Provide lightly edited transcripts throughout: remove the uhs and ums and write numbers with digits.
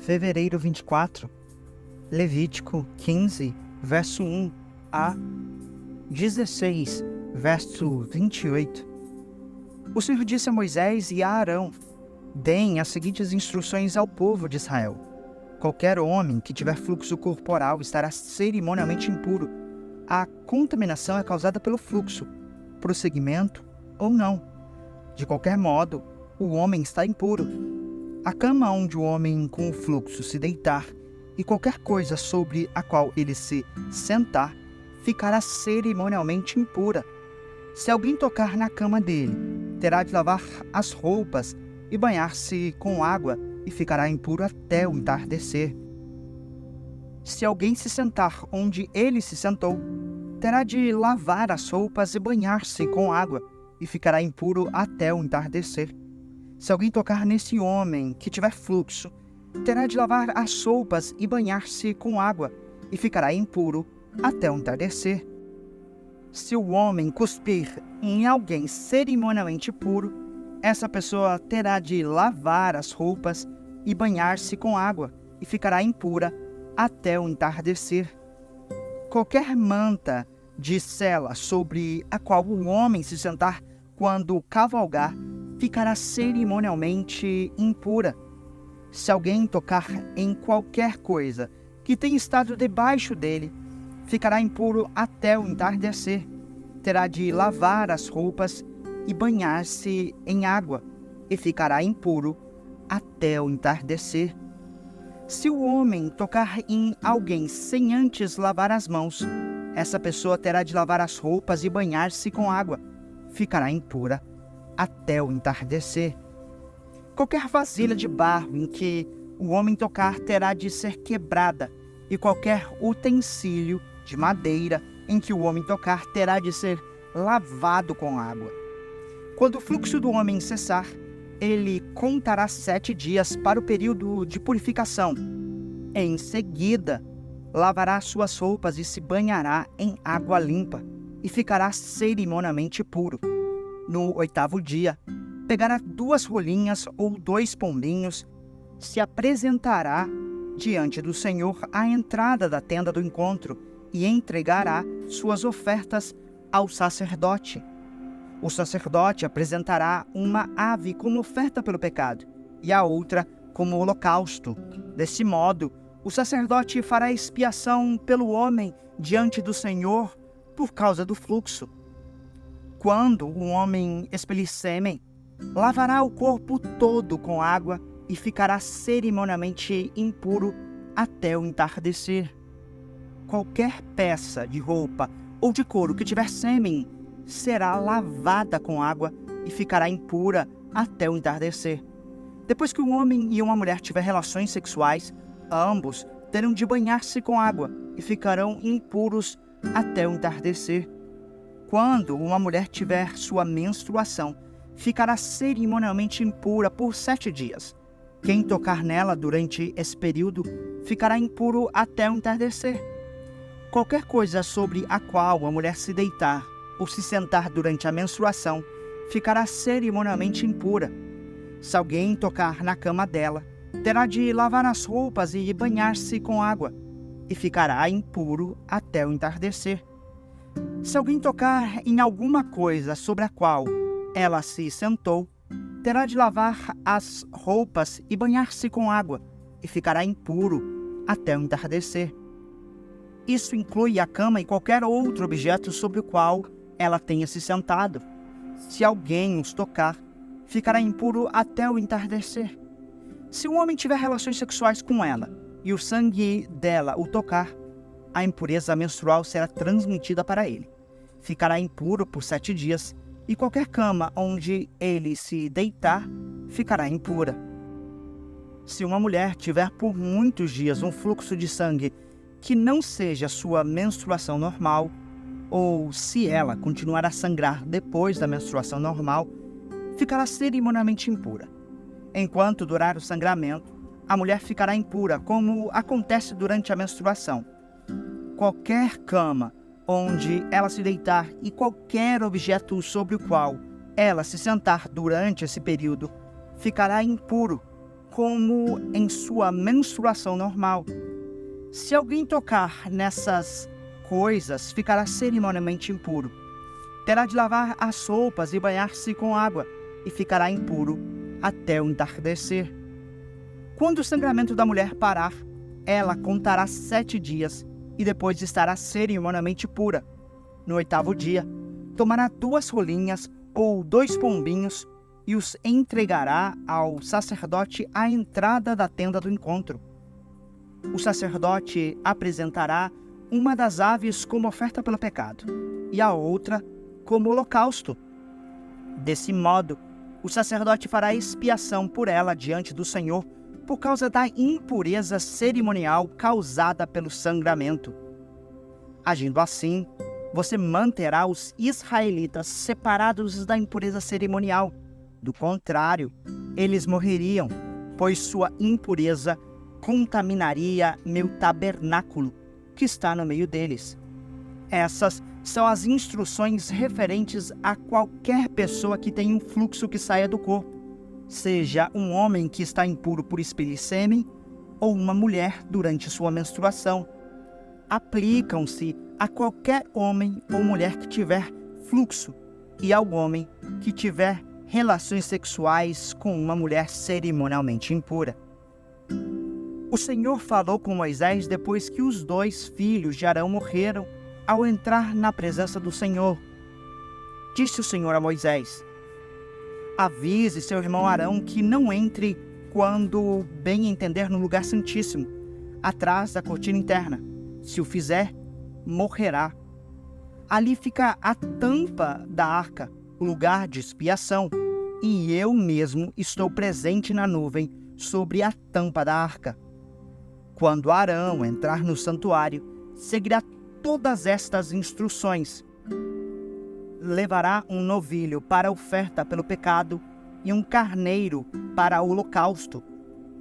Fevereiro 24, Levítico 15, verso 1 a 16, verso 28. O Senhor disse a Moisés e a Arão: deem as seguintes instruções ao povo de Israel. Qualquer homem que tiver fluxo corporal estará cerimonialmente impuro. A contaminação é causada pelo fluxo, prosseguimento ou não. De qualquer modo, o homem está impuro. A cama onde o homem com o fluxo se deitar e qualquer coisa sobre a qual ele se sentar ficará cerimonialmente impura. Se alguém tocar na cama dele, terá de lavar as roupas e banhar-se com água e ficará impuro até o entardecer. Se alguém se sentar onde ele se sentou, terá de lavar as roupas e banhar-se com água e ficará impuro até o entardecer. Se alguém tocar nesse homem que tiver fluxo, terá de lavar as roupas e banhar-se com água e ficará impuro até o entardecer. Se o homem cuspir em alguém cerimonialmente puro, essa pessoa terá de lavar as roupas e banhar-se com água e ficará impura até o entardecer. Qualquer manta de sela sobre a qual o homem se sentar quando cavalgar ficará cerimonialmente impura. Se alguém tocar em qualquer coisa que tenha estado debaixo dele, ficará impuro até o entardecer. Terá de lavar as roupas e banhar-se em água, e ficará impuro até o entardecer. Se o homem tocar em alguém sem antes lavar as mãos, essa pessoa terá de lavar as roupas e banhar-se com água, ficará impura até o entardecer. Qualquer vasilha de barro em que o homem tocar terá de ser quebrada, e qualquer utensílio de madeira em que o homem tocar terá de ser lavado com água. Quando o fluxo do homem cessar, ele contará 7 dias para o período de purificação. Em seguida, lavará suas roupas e se banhará em água limpa, e ficará cerimonialmente puro. No 8º dia, pegará 2 rolinhas ou 2 pombinhos, se apresentará diante do Senhor à entrada da tenda do encontro e entregará suas ofertas ao sacerdote. O sacerdote apresentará uma ave como oferta pelo pecado e a outra como holocausto. Desse modo, o sacerdote fará expiação pelo homem diante do Senhor por causa do fluxo. Quando o homem expelir sêmen, lavará o corpo todo com água e ficará cerimonialmente impuro até o entardecer. Qualquer peça de roupa ou de couro que tiver sêmen será lavada com água e ficará impura até o entardecer. Depois que um homem e uma mulher tiver relações sexuais, ambos terão de banhar-se com água e ficarão impuros até o entardecer. Quando uma mulher tiver sua menstruação, ficará cerimonialmente impura por 7 dias. Quem tocar nela durante esse período ficará impuro até o entardecer. Qualquer coisa sobre a qual a mulher se deitar ou se sentar durante a menstruação ficará cerimonialmente impura. Se alguém tocar na cama dela, terá de lavar as roupas e banhar-se com água, e ficará impuro até o entardecer. Se alguém tocar em alguma coisa sobre a qual ela se sentou, terá de lavar as roupas e banhar-se com água, e ficará impuro até o entardecer. Isso inclui a cama e qualquer outro objeto sobre o qual ela tenha se sentado. Se alguém os tocar, ficará impuro até o entardecer. Se um homem tiver relações sexuais com ela e o sangue dela o tocar, a impureza menstrual será transmitida para ele. Ficará impuro por 7 dias, e qualquer cama onde ele se deitar ficará impura. Se uma mulher tiver por muitos dias um fluxo de sangue que não seja sua menstruação normal, ou se ela continuar a sangrar depois da menstruação normal, ficará cerimonialmente impura. Enquanto durar o sangramento, a mulher ficará impura, como acontece durante a menstruação. Qualquer cama onde ela se deitar e qualquer objeto sobre o qual ela se sentar durante esse período ficará impuro, como em sua menstruação normal. Se alguém tocar nessas coisas, ficará cerimonialmente impuro. Terá de lavar as roupas e banhar-se com água, e ficará impuro até o entardecer. Quando o sangramento da mulher parar, ela contará 7 dias, e depois estará cerimonialmente pura. No 8º dia, tomará 2 rolinhas ou 2 pombinhos, e os entregará ao sacerdote à entrada da tenda do encontro. O sacerdote apresentará uma das aves como oferta pelo pecado, e a outra como holocausto. Desse modo, o sacerdote fará expiação por ela diante do Senhor, por causa da impureza cerimonial causada pelo sangramento. Agindo assim, você manterá os israelitas separados da impureza cerimonial. Do contrário, eles morreriam, pois sua impureza contaminaria meu tabernáculo, que está no meio deles. Essas são as instruções referentes a qualquer pessoa que tenha um fluxo que saia do corpo, seja um homem que está impuro por expelir sêmen ou uma mulher durante sua menstruação. Aplicam-se a qualquer homem ou mulher que tiver fluxo e ao homem que tiver relações sexuais com uma mulher cerimonialmente impura. O Senhor falou com Moisés depois que os 2 filhos de Arão morreram ao entrar na presença do Senhor. Disse o Senhor a Moisés: avise seu irmão Arão que não entre quando bem entender no lugar santíssimo, atrás da cortina interna. Se o fizer, morrerá. Ali fica a tampa da arca, o lugar de expiação, e eu mesmo estou presente na nuvem sobre a tampa da arca. Quando Arão entrar no santuário, seguirá todas estas instruções. Levará um novilho para oferta pelo pecado e um carneiro para o holocausto.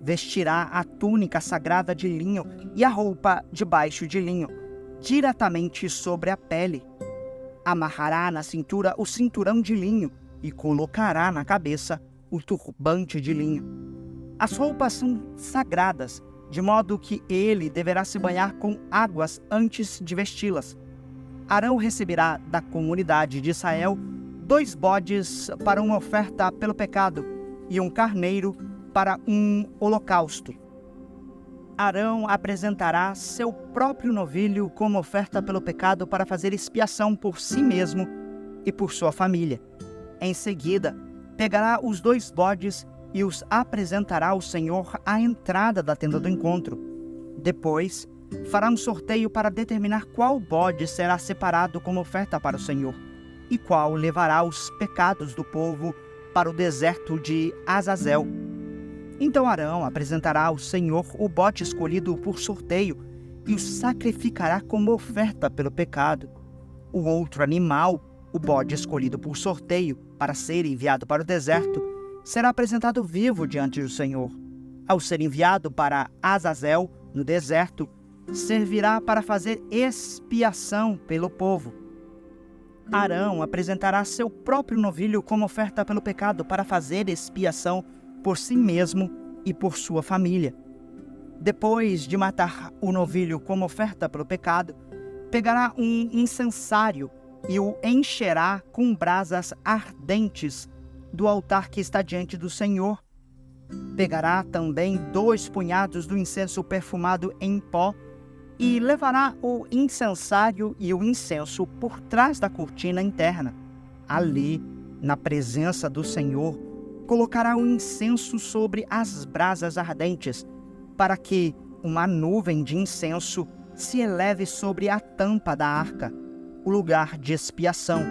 Vestirá a túnica sagrada de linho e a roupa de baixo de linho, diretamente sobre a pele. Amarrará na cintura o cinturão de linho e colocará na cabeça o turbante de linho. As roupas são sagradas, de modo que ele deverá se banhar com águas antes de vesti-las. Arão receberá da comunidade de Israel 2 bodes para uma oferta pelo pecado e um carneiro para um holocausto. Arão apresentará seu próprio novilho como oferta pelo pecado para fazer expiação por si mesmo e por sua família. Em seguida, pegará os 2 bodes e os apresentará ao Senhor à entrada da tenda do encontro. Depois, fará um sorteio para determinar qual bode será separado como oferta para o Senhor e qual levará os pecados do povo para o deserto de Azazel. Então Arão apresentará ao Senhor o bode escolhido por sorteio e o sacrificará como oferta pelo pecado. O outro animal, o bode escolhido por sorteio para ser enviado para o deserto, será apresentado vivo diante do Senhor. Ao ser enviado para Azazel, no deserto, servirá para fazer expiação pelo povo. Arão apresentará seu próprio novilho como oferta pelo pecado para fazer expiação por si mesmo e por sua família. Depois de matar o novilho como oferta pelo pecado, pegará um incensário e o encherá com brasas ardentes do altar que está diante do Senhor. Pegará também 2 punhados do incenso perfumado em pó e levará o incensário e o incenso por trás da cortina interna. Ali, na presença do Senhor, colocará o incenso sobre as brasas ardentes, para que uma nuvem de incenso se eleve sobre a tampa da arca, o lugar de expiação,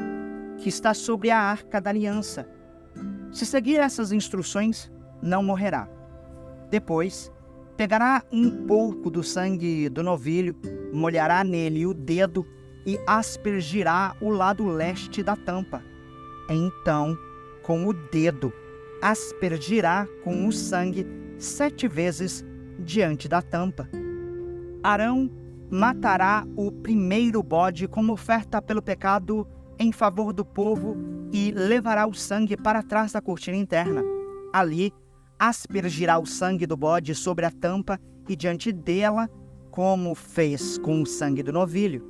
que está sobre a arca da aliança. Se seguir essas instruções, não morrerá. Depois, pegará um pouco do sangue do novilho, molhará nele o dedo e aspergirá o lado leste da tampa. Então, com o dedo, aspergirá com o sangue 7 vezes diante da tampa. Arão matará o primeiro bode como oferta pelo pecado em favor do povo e levará o sangue para trás da cortina interna. Ali, aspergirá o sangue do bode sobre a tampa e diante dela, como fez com o sangue do novilho.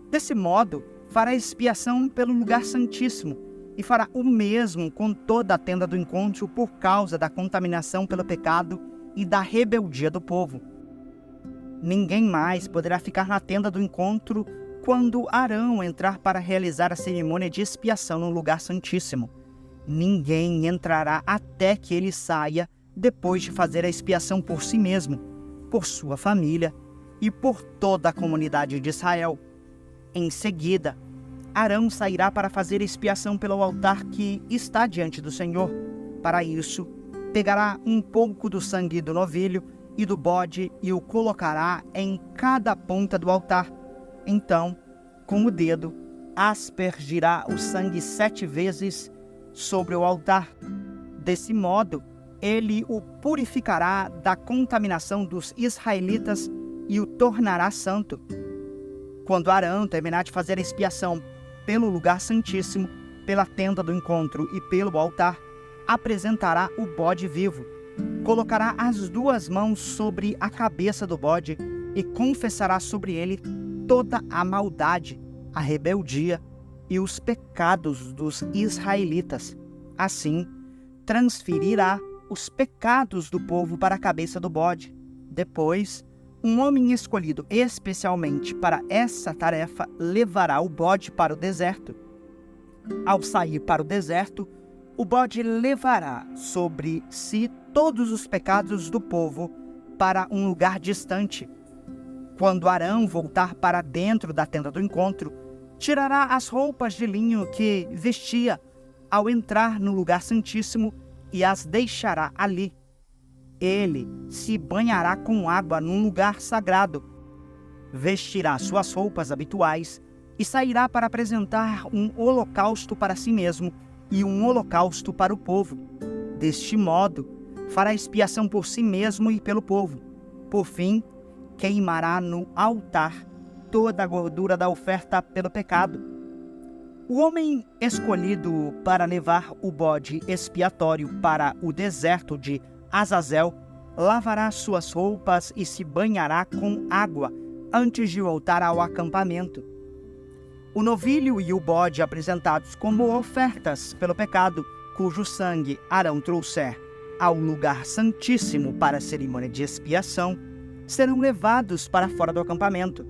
Desse modo, fará expiação pelo lugar santíssimo, e fará o mesmo com toda a tenda do encontro por causa da contaminação pelo pecado e da rebeldia do povo. Ninguém mais poderá ficar na tenda do encontro quando Arão entrar para realizar a cerimônia de expiação no lugar santíssimo. Ninguém entrará até que ele saia depois de fazer a expiação por si mesmo, por sua família e por toda a comunidade de Israel. Em seguida, Arão sairá para fazer expiação pelo altar que está diante do Senhor. Para isso, pegará um pouco do sangue do novilho e do bode e o colocará em cada ponta do altar. Então, com o dedo, aspergirá o sangue 7 vezes sobre o altar. Desse modo, ele o purificará da contaminação dos israelitas e o tornará santo. Quando Arão terminar de fazer a expiação pelo lugar santíssimo, pela tenda do encontro e pelo altar, apresentará o bode vivo. Colocará as 2 mãos sobre a cabeça do bode e confessará sobre ele toda a maldade, a rebeldia e os pecados dos israelitas. Assim, transferirá os pecados do povo para a cabeça do bode. Depois, um homem escolhido especialmente para essa tarefa levará o bode para o deserto. Ao sair para o deserto, o bode levará sobre si todos os pecados do povo para um lugar distante. Quando Arão voltar para dentro da tenda do encontro, tirará as roupas de linho que vestia ao entrar no lugar santíssimo e as deixará ali. Ele se banhará com água num lugar sagrado, vestirá suas roupas habituais e sairá para apresentar um holocausto para si mesmo e um holocausto para o povo. Deste modo, fará expiação por si mesmo e pelo povo. Por fim, queimará no altar toda a gordura da oferta pelo pecado. O homem escolhido para levar o bode expiatório para o deserto de Azazel lavará suas roupas e se banhará com água antes de voltar ao acampamento. O novilho e o bode apresentados como ofertas pelo pecado, cujo sangue Arão trouxer ao lugar santíssimo para a cerimônia de expiação, serão levados para fora do acampamento.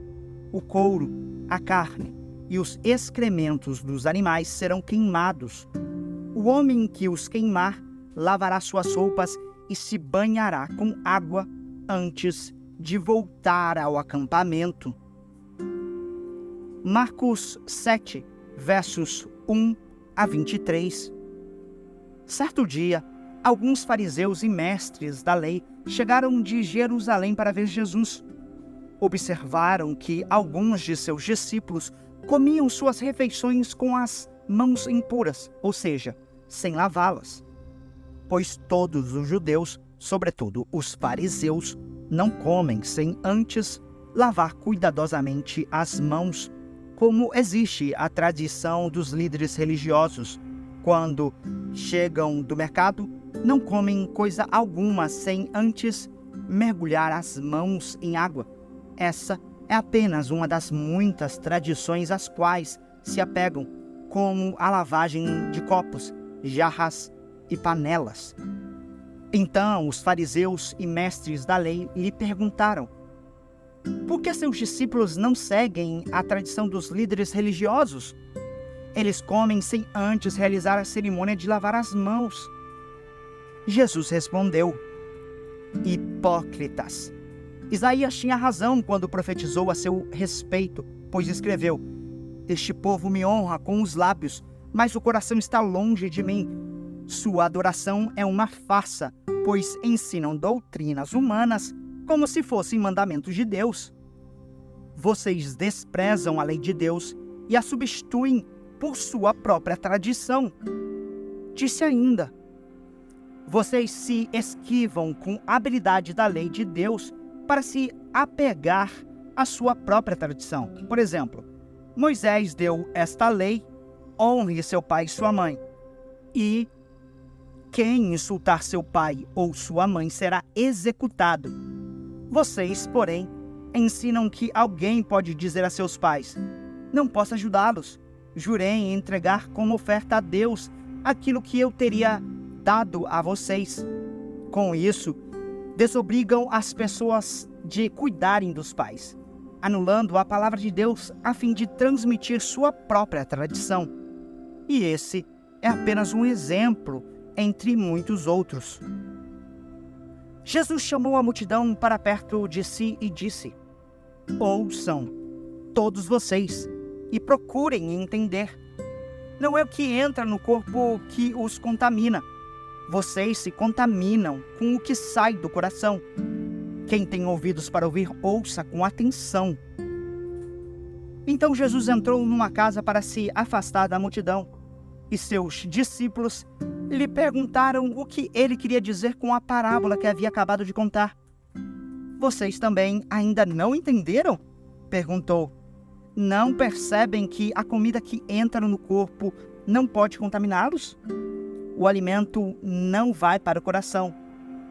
O couro, a carne e os excrementos dos animais serão queimados. O homem que os queimar lavará suas roupas e se banhará com água antes de voltar ao acampamento. Marcos 7, versos 1 a 23. Certo dia, alguns fariseus e mestres da lei chegaram de Jerusalém para ver Jesus. Observaram que alguns de seus discípulos comiam suas refeições com as mãos impuras, ou seja, sem lavá-las. Pois todos os judeus, sobretudo os fariseus, não comem sem antes lavar cuidadosamente as mãos, como existe a tradição dos líderes religiosos. Quando chegam do mercado, não comem coisa alguma sem antes mergulhar as mãos em água. Essa é apenas uma das muitas tradições às quais se apegam, como a lavagem de copos, jarras e panelas. Então os fariseus e mestres da lei lhe perguntaram: por que seus discípulos não seguem a tradição dos líderes religiosos? Eles comem sem antes realizar a cerimônia de lavar as mãos. Jesus respondeu: hipócritas! Isaías tinha razão quando profetizou a seu respeito, pois escreveu: este povo me honra com os lábios, mas o coração está longe de mim. Sua adoração é uma farsa, pois ensinam doutrinas humanas como se fossem mandamentos de Deus. Vocês desprezam a lei de Deus e a substituem por sua própria tradição. Disse ainda: vocês se esquivam com habilidade da lei de Deus para se apegar à sua própria tradição. Por exemplo, Moisés deu esta lei: honre seu pai e sua mãe. E Quem insultar seu pai ou sua mãe será executado. Vocês, porém, ensinam que alguém pode dizer a seus pais: não posso ajudá-los. Jurei em entregar como oferta a Deus aquilo que eu teria dado a vocês. Com isso, desobrigam as pessoas de cuidarem dos pais, anulando a palavra de Deus a fim de transmitir sua própria tradição. E esse é apenas um exemplo entre muitos outros. Jesus chamou a multidão para perto de si e disse: ouçam, todos vocês, e procurem entender. Não é o que entra no corpo que os contamina. Vocês se contaminam com o que sai do coração. Quem tem ouvidos para ouvir, ouça com atenção. Então Jesus entrou numa casa para se afastar da multidão, e seus discípulos lhe perguntaram o que ele queria dizer com a parábola que havia acabado de contar. Vocês também ainda não entenderam? Perguntou. Não percebem que a comida que entra no corpo não pode contaminá-los? O alimento não vai para o coração,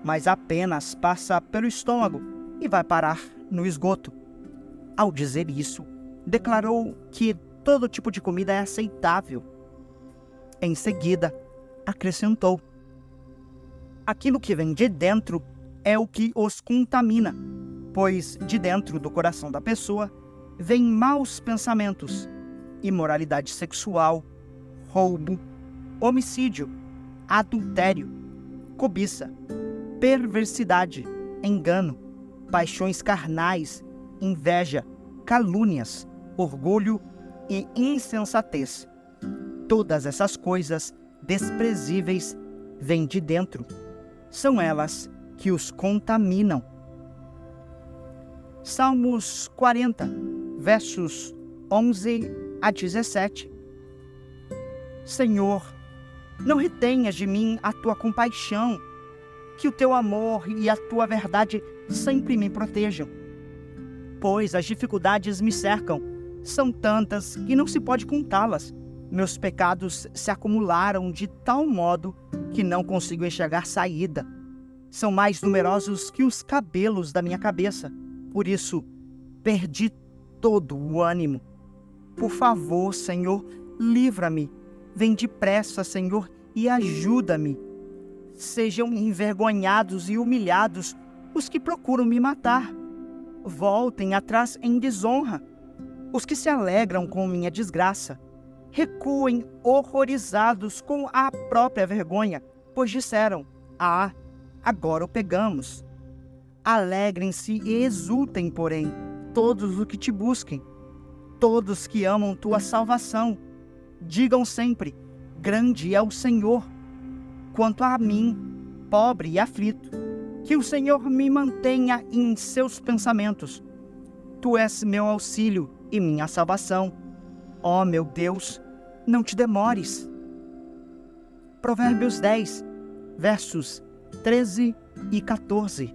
mas apenas passa pelo estômago e vai parar no esgoto. Ao dizer isso, declarou que todo tipo de comida é aceitável. Em seguida, acrescentou: aquilo que vem de dentro é o que os contamina, pois de dentro do coração da pessoa vêm maus pensamentos, imoralidade sexual, roubo, homicídio, adultério, cobiça, perversidade, engano, paixões carnais, inveja, calúnias, orgulho e insensatez. Todas essas coisas desprezíveis vêm de dentro. São elas que os contaminam. Salmos 40, versos 11 a 17. Senhor, não retenhas de mim a tua compaixão, que o teu amor e a tua verdade sempre me protejam. Pois as dificuldades me cercam, são tantas que não se pode contá-las. Meus pecados se acumularam de tal modo que não consigo enxergar saída. São mais numerosos que os cabelos da minha cabeça. Por isso, perdi todo o ânimo. Por favor, Senhor, livra-me. Vem depressa, Senhor, e ajuda-me. Sejam envergonhados e humilhados os que procuram me matar. Voltem atrás em desonra os que se alegram com minha desgraça. Recuem horrorizados com a própria vergonha, pois disseram: ah, agora o pegamos. Alegrem-se e exultem, porém, todos os que te busquem, todos que amam tua salvação. Digam sempre: grande é o Senhor. Quanto a mim, pobre e aflito, que o Senhor me mantenha em seus pensamentos. Tu és meu auxílio e minha salvação. Ó meu Deus, não te demores. Provérbios 10, versos 13 e 14.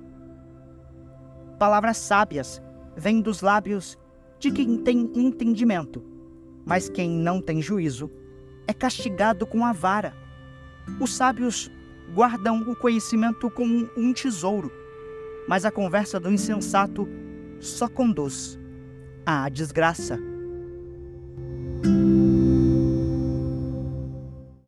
Palavras sábias vêm dos lábios de quem tem entendimento, mas quem não tem juízo é castigado com a vara. Os sábios guardam o conhecimento como um tesouro, mas a conversa do insensato só conduz à desgraça.